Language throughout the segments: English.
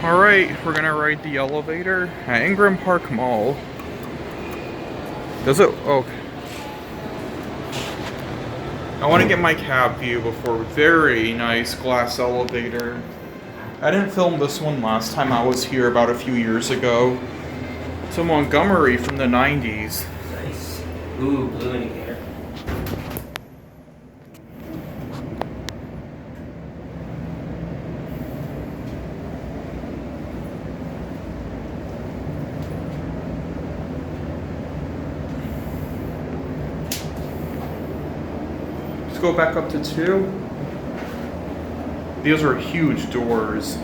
Alright, we're gonna ride the elevator at Ingram Park Mall. Does it? Okay. I want to get my cab view before. Very nice glass elevator. I didn't film this one last time I was here about a few years ago. It's a Montgomery from the 90s. Nice. Ooh, blue indicator. Let's go back up to 2. These are huge doors.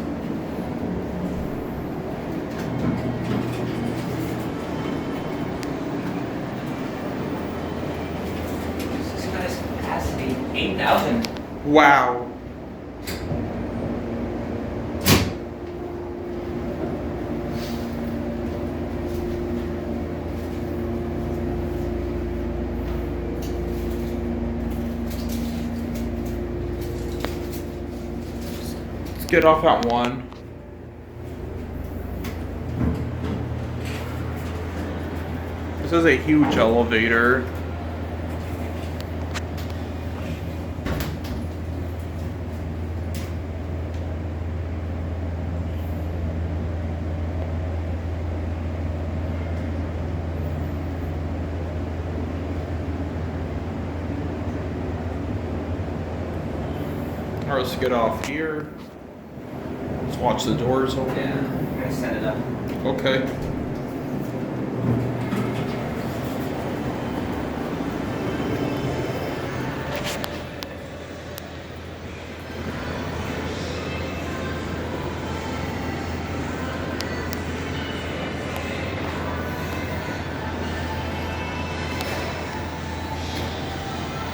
This guy's capacity 8,000. Wow. Get off at 1. This is a huge elevator. Alright, let's get off here. Let's watch the doors open. Yeah, I'm gonna set it up. Okay.